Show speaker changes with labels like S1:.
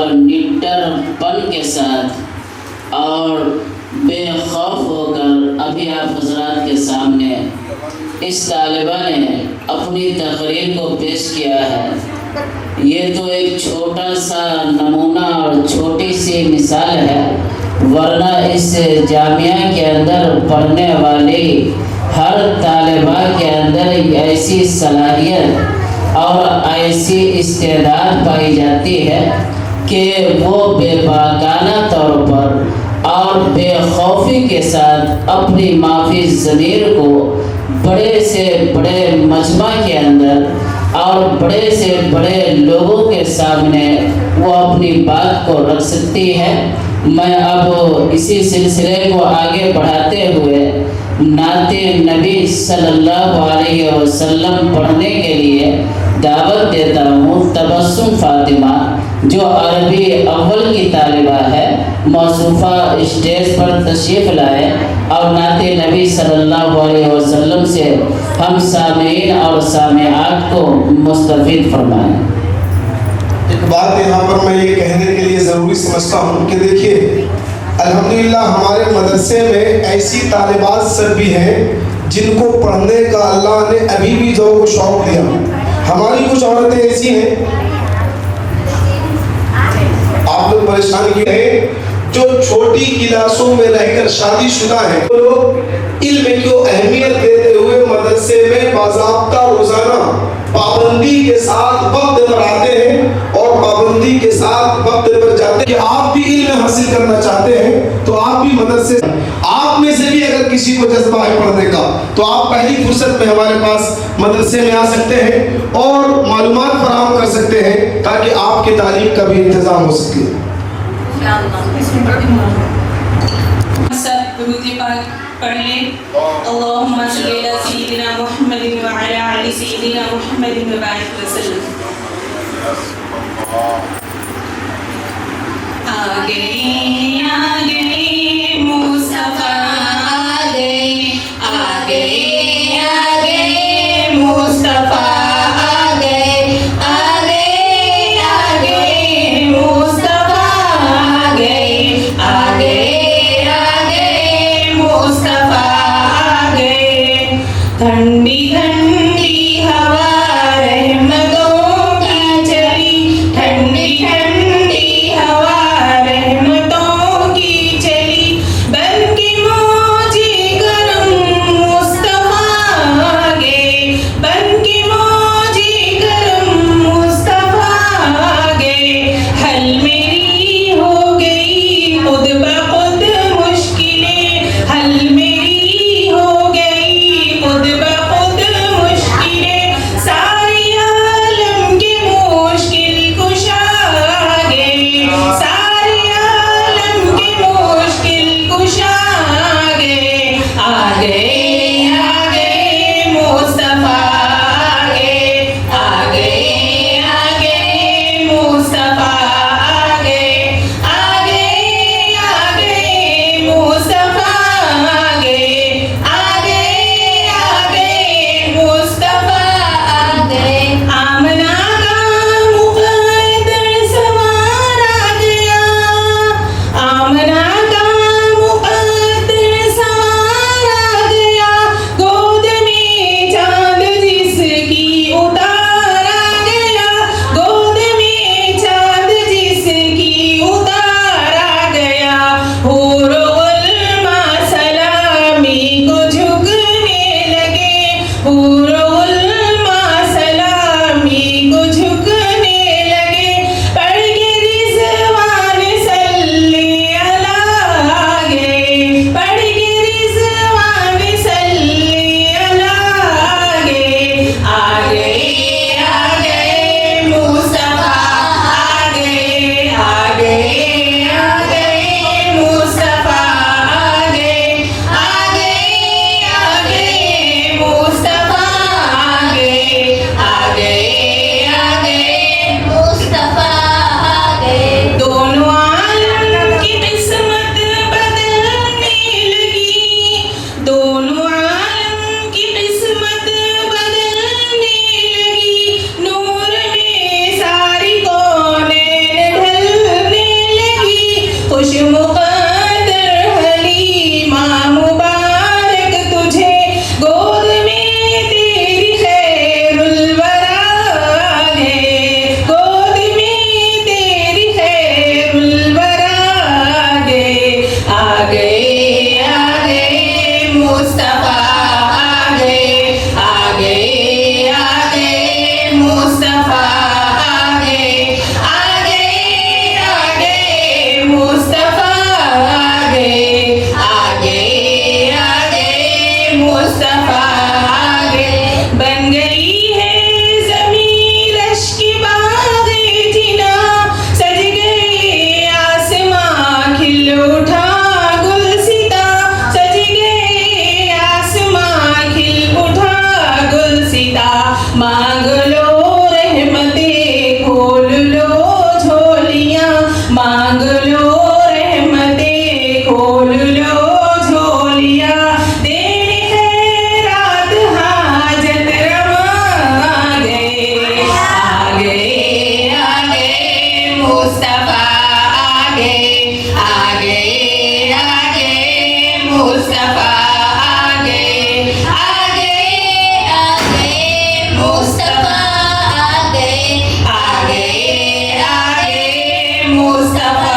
S1: और निडरपन के साथ और बेखौफ होकर अभी आप हजरात के सामने इस तालिबा ने अपनी तकरीर को पेश किया है। ये तो एक छोटा सा नमूना और छोटी सी मिसाल है, वरना इस जामिया के अंदर पढ़ने वाली हर तालिबा के अंदर ऐसी सलाहियत और ऐसी इस्तेदाद पाई जाती है कि वो बेबाकाना तौर पर और बेखौफी के साथ अपनी माफी ज़मीर को बड़े से बड़े मजमा के अंदर और बड़े से बड़े लोगों के सामने वो अपनी बात को रख सकती है। मैं अब इसी सिलसिले को आगे बढ़ाते हुए नाते नबी सल्लल्लाहु अलैहि वसल्लम पढ़ने के लिए दावत देता हूँ। तबस्सुम फातिमा जो अरबी अव्वल की तालिबा है, मौसूफ़ा स्टेज पर तशरीफ़ लाए और नाते नबी सल्लल्लाहु अलैहि वसल्लम से हम सामीन और सामिआत को मुस्तफ़ीद फरमाएं।
S2: एक बात यहाँ पर मैं ये कहने के लिए ज़रूरी समझता हूँ कि देखिए, अल्हम्दुलिल्लाह हमारे मदरसे में ऐसी तालिबात सब भी हैं जिनको पढ़ने का अल्लाह ने अभी भी ज़ौक़ व शौक़ दिया। हमारी कुछ औरतें ऐसी हैं, आप लोग परेशान क्यों हैं, जो छोटी क्लासों में रहकर शादीशुदा हैं। वो लोग इल्म को अहमियत देते हुए मदरसे में बाज़ाब्ता रोज़ाना पाबंदी के साथ वक्त पर आते हैं और पाबंदी के साथ वक्त पर जाते हैं। कि आप भी इल्म हासिल करना चाहते हैं तो आप भी मदरसे, आप में से भी अगर किसी को जज्बा है पढ़ने का तो आप पहली फुर्सत में हमारे पास मदरसे में आ सकते हैं और मालूमात फराहम कर सकते हैं ताकि आपके तालीम का भी इंतजाम हो सके।
S3: पढ़ लें। अल्लाहुम्मा सल्ली अला सय्यिदिना मुहम्मदिन व अला आलि सय्यिदिना मुहम्मदिन व बारिक वसल्लम। आ गए मुस्तफा, आ गए मुस्तफा, आ गए मुस्तफा, आ गए मुस्तफा, आ गए। ठंडी ठंडी हवा रहमतों की चली, ठंडी मांग लो रहमतें, खोल लो झोलिया, देने खैरात हाजत रवा आ गए, आ गए, आ गए मुस्तफा आ गए, आ गए, आ गए मुस्तफा आ गए, आ गए, आ गए मुस्तफा आ गए, आ गए, आ गए मुस्तफा